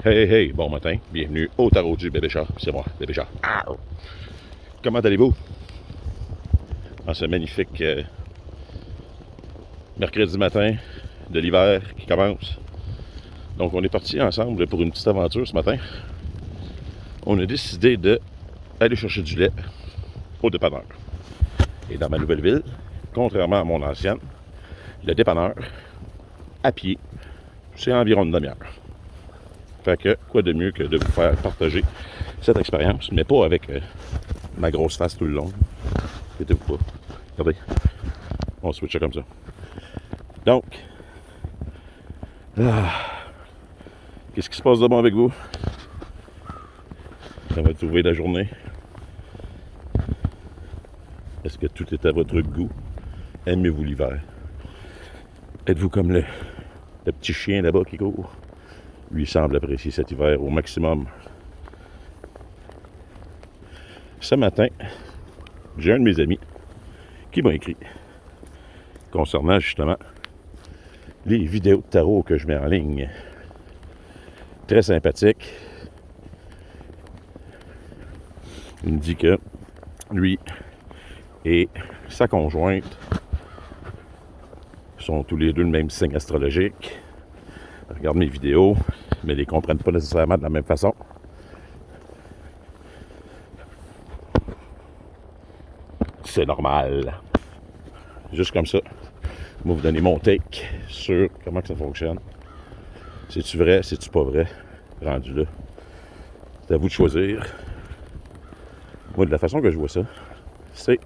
Hey, hey, hey, bon matin, bienvenue au tarot du bébé chat, c'est moi, bébé chat. Arr! Comment allez-vous? En ce magnifique mercredi matin de l'hiver qui commence. Donc on est partis ensemble pour une petite aventure ce matin. On a décidé d'aller chercher du lait au dépanneur. Et dans ma nouvelle ville, contrairement à mon ancienne, le dépanneur, à pied, c'est environ une demi-heure. Fait que, quoi de mieux que de vous faire partager cette expérience, mais pas avec ma grosse face tout le long. Inquiétez-vous pas. Regardez, on switch comme ça. Donc, qu'est-ce qui se passe de bon avec vous? Ça va trouver la journée? Est-ce que tout est à votre goût? Aimez-vous l'hiver? Êtes-vous comme le petit chien là-bas qui court? Lui semble apprécier cet hiver au maximum. Ce matin, j'ai un de mes amis qui m'a écrit concernant justement les vidéos de tarot que je mets en ligne. Très sympathique. Il me dit que lui et sa conjointe sont tous les deux le même signe astrologique. Regardent mes vidéos, mais ne les comprennent pas nécessairement de la même façon. C'est normal. Juste comme ça, je vais vous donner mon take sur comment que ça fonctionne. C'est-tu vrai, c'est-tu pas vrai, rendu là. C'est à vous de choisir. Moi, de la façon que je vois ça, c'est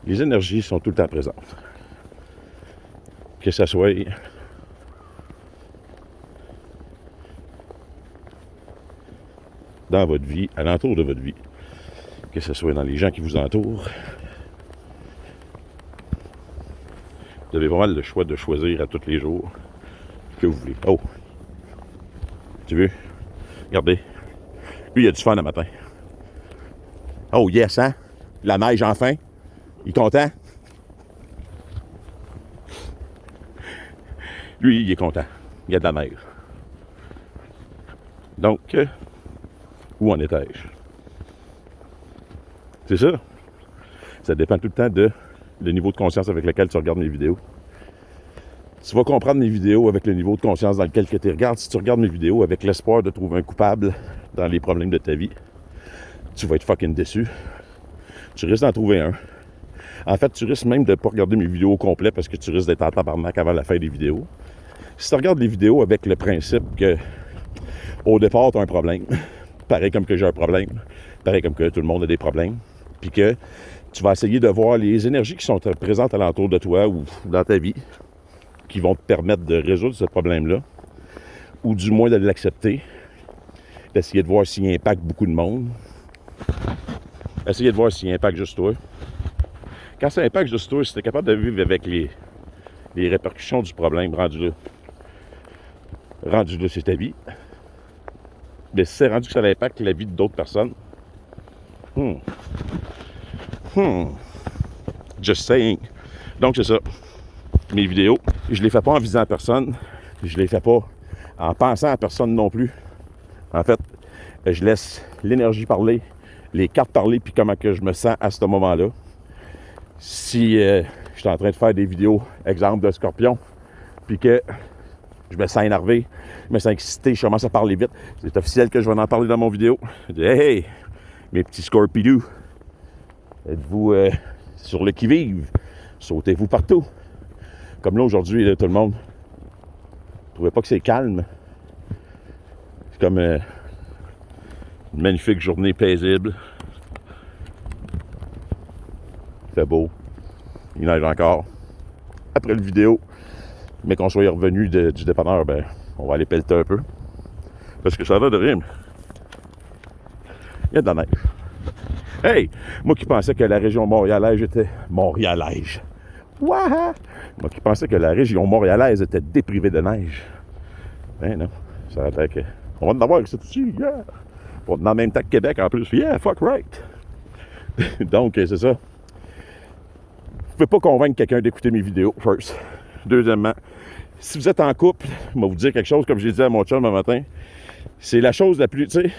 les énergies sont tout le temps présentes. Que ça soit dans votre vie, alentour de votre vie, que ce soit dans les gens qui vous entourent, vous avez vraiment le choix de choisir à tous les jours ce que vous voulez. Oh! Tu veux? Regardez. Lui, il a du fun le matin. Oh yes, hein? La neige enfin. Il est content? Lui, il est content. Il y a de la neige. Donc, où en étais-je? C'est ça. Ça dépend tout le temps de le niveau de conscience avec lequel tu regardes mes vidéos. Tu vas comprendre mes vidéos avec le niveau de conscience dans lequel tu les regardes. Si tu regardes mes vidéos avec l'espoir de trouver un coupable dans les problèmes de ta vie, tu vas être fucking déçu. Tu risques d'en trouver un. En fait, tu risques même de ne pas regarder mes vidéos au complet parce que tu risques d'être en tabarnak avant la fin des vidéos. Si tu regardes les vidéos avec le principe que au départ, tu as un problème, pareil comme que j'ai un problème, pareil comme que tout le monde a des problèmes, puis que tu vas essayer de voir les énergies qui sont présentes alentour de toi ou dans ta vie qui vont te permettre de résoudre ce problème-là, ou du moins de l'accepter, d'essayer de voir s'il impacte beaucoup de monde, essayer de voir s'il impacte juste toi. Quand ça impacte juste toi, si tu es capable de vivre avec les répercussions du problème, rendu là, c'est ta vie. Mais si c'est rendu que ça impacte la vie d'autres personnes, just saying. Donc c'est ça. Mes vidéos, je les fais pas en visant à personne, je les fais pas en pensant à personne non plus. En fait, je laisse l'énergie parler, les cartes parler, puis comment que je me sens à ce moment-là. Si je suis en train de faire des vidéos, exemple de Scorpion, puis que je me sens énervé, je me sens excité, je commence à parler vite, c'est officiel que je vais en parler dans mon vidéo. Je dis, hey, mes petits Scorpidous, êtes-vous sur le qui-vive? Sautez-vous partout. Comme là, aujourd'hui, là, tout le monde ne trouvait pas que c'est calme. C'est comme une magnifique journée paisible. Il fait beau. Il neige encore. Après le vidéo, mais qu'on soit revenu du dépanneur, ben, on va aller pelleter un peu. Parce que ça va de rime. Il y a de la neige. Hey! Moi qui pensais que la région montréalaise était... Montréalaise! Waha! Moi qui pensais que la région montréalaise était déprivée de neige. Ben non. Ça a l'air que... On va en avoir ici aussi, yeah! Dans le même temps que Québec en plus. Yeah, fuck right! Donc, c'est ça. Vous ne pouvez pas convaincre quelqu'un d'écouter mes vidéos, first. Deuxièmement, si vous êtes en couple, je vais vous dire quelque chose, comme j'ai dit à mon chum un matin, c'est la chose la plus, tu sais,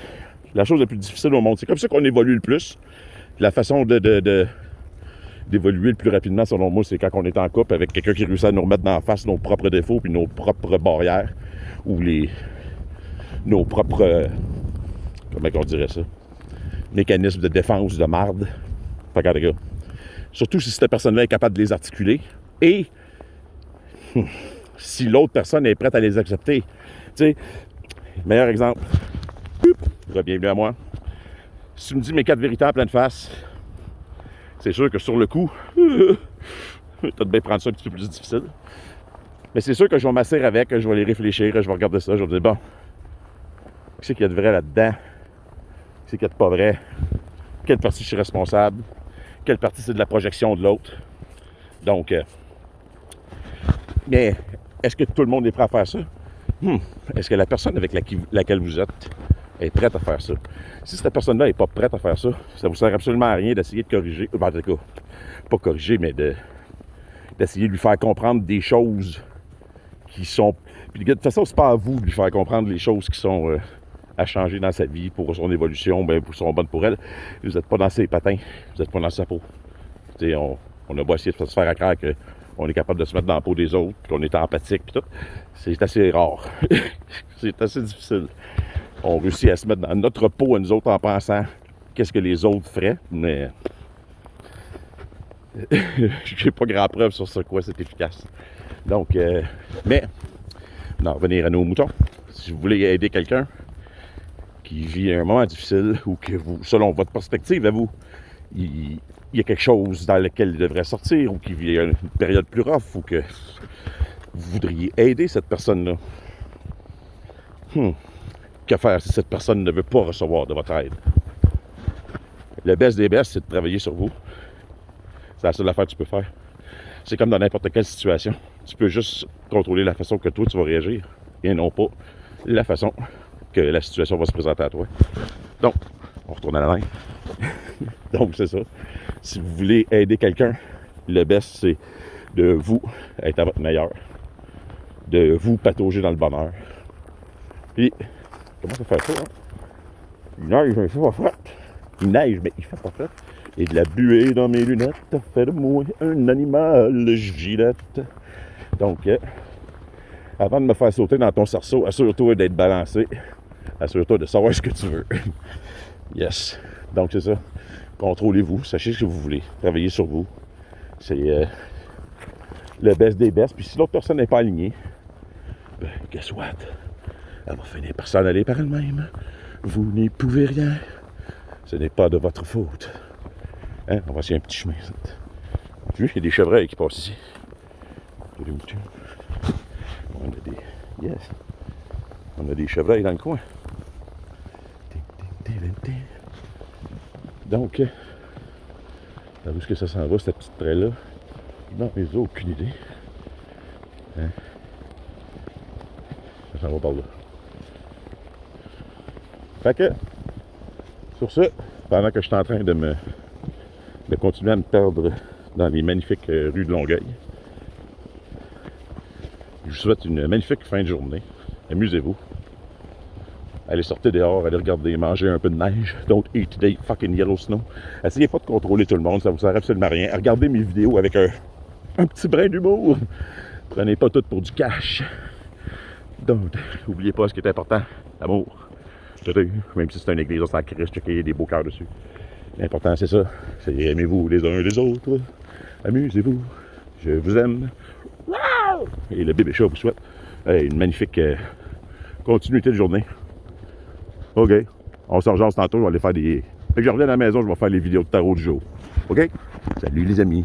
la chose la plus difficile au monde. C'est comme ça qu'on évolue le plus. La façon d'évoluer le plus rapidement, selon moi, c'est quand on est en couple avec quelqu'un qui réussit à nous remettre d'en face nos propres défauts puis nos propres barrières ou nos propres, comment on dirait ça, mécanismes de défense de marde. Fait que, les gars, surtout si cette personne-là est capable de les articuler et si l'autre personne est prête à les accepter. Tu sais, meilleur exemple, bienvenue à moi. Si tu me dis mes 4 vérités en pleine face, c'est sûr que sur le coup, t'as de bien prendre ça un petit peu plus difficile. Mais c'est sûr que je vais m'asseoir avec, je vais les réfléchir, je vais regarder ça, je vais me dire, bon, qu'est-ce qu'il y a de vrai là-dedans? Qu'est-ce qu'il y a de pas vrai? Quelle partie je suis responsable? Quelle partie c'est de la projection de l'autre? Donc, mais est-ce que tout le monde est prêt à faire ça? Est-ce que la personne avec laquelle vous êtes est prête à faire ça? Si cette personne-là n'est pas prête à faire ça, ça ne vous sert absolument à rien d'essayer de corriger, en tout cas, pas corriger, mais d'essayer de lui faire comprendre des choses qui sont... Puis de toute façon, c'est pas à vous de lui faire comprendre les choses qui sont à changer dans sa vie pour son évolution, bien, pour son bonne pour elle. Vous n'êtes pas dans ses patins, vous n'êtes pas dans sa peau. Tu sais, on a beau essayer de se faire à croire qu'on est capable de se mettre dans la peau des autres, qu'on est empathique, puis tout. C'est assez rare. C'est assez difficile. On réussit à se mettre dans notre peau à nous autres en pensant qu'est-ce que les autres feraient, mais j'ai pas grand preuve sur ce quoi c'est efficace. Donc, mais, non, revenir à nos moutons. Si vous voulez aider quelqu'un qui vit un moment difficile ou que vous, selon votre perspective à vous, il y a quelque chose dans lequel il devrait sortir ou qui vit une période plus rough ou que vous voudriez aider cette personne-là. Que faire si cette personne ne veut pas recevoir de votre aide? Le best des best, c'est de travailler sur vous. C'est la seule affaire que tu peux faire. C'est comme dans n'importe quelle situation. Tu peux juste contrôler la façon que toi, tu vas réagir et non pas la façon que la situation va se présenter à toi. Donc, on retourne à la ligne. Donc, c'est ça. Si vous voulez aider quelqu'un, le best, c'est de vous être à votre meilleur. De vous patauger dans le bonheur. Puis, comment ça fait ça, hein? Il neige, mais il fait pas fret. Il neige, mais il fait pas fret. Et de la buée dans mes lunettes fait de moi un animal gilette. Donc, avant de me faire sauter dans ton cerceau, assure-toi d'être balancé. Assure-toi de savoir ce que tu veux. Yes. Donc, c'est ça. Contrôlez-vous. Sachez ce que vous voulez. Travaillez sur vous. C'est le best des best. Puis si l'autre personne n'est pas alignée, ben, guess what? Elle va finir par s'en aller par elle-même. Vous n'y pouvez rien. Ce n'est pas de votre faute. Hein? On va essayer un petit chemin. Tu vois, il y a des chevreuils qui passent ici. On a des... Yes. On a des chevreuils dans le coin. Donc, où est-ce que ça s'en va, cette petite trait-là? Non, mais j'ai aucune idée. Hein? Ça s'en va par là. Fait que, sur ce, pendant que je suis en train de continuer à me perdre dans les magnifiques rues de Longueuil, je vous souhaite une magnifique fin de journée. Amusez-vous. Allez sortir dehors, allez regarder, manger un peu de neige. Don't eat the fucking yellow snow. Essayez pas de contrôler tout le monde, ça vous sert absolument à rien. Regardez mes vidéos avec un petit brin d'humour. Prenez pas tout pour du cash. Donc, n'oubliez pas ce qui est important, l'amour. Même si c'est une église, on s'en crisse, il y a des beaux cœurs dessus. L'important, c'est ça. C'est aimez-vous les uns les autres. Amusez-vous. Je vous aime. Et le bébé chat vous souhaite une magnifique continuité de journée. OK. On s'en jase tantôt, je vais aller faire des... Fait que je reviens à la maison, je vais faire les vidéos de tarot du jour. OK? Salut les amis.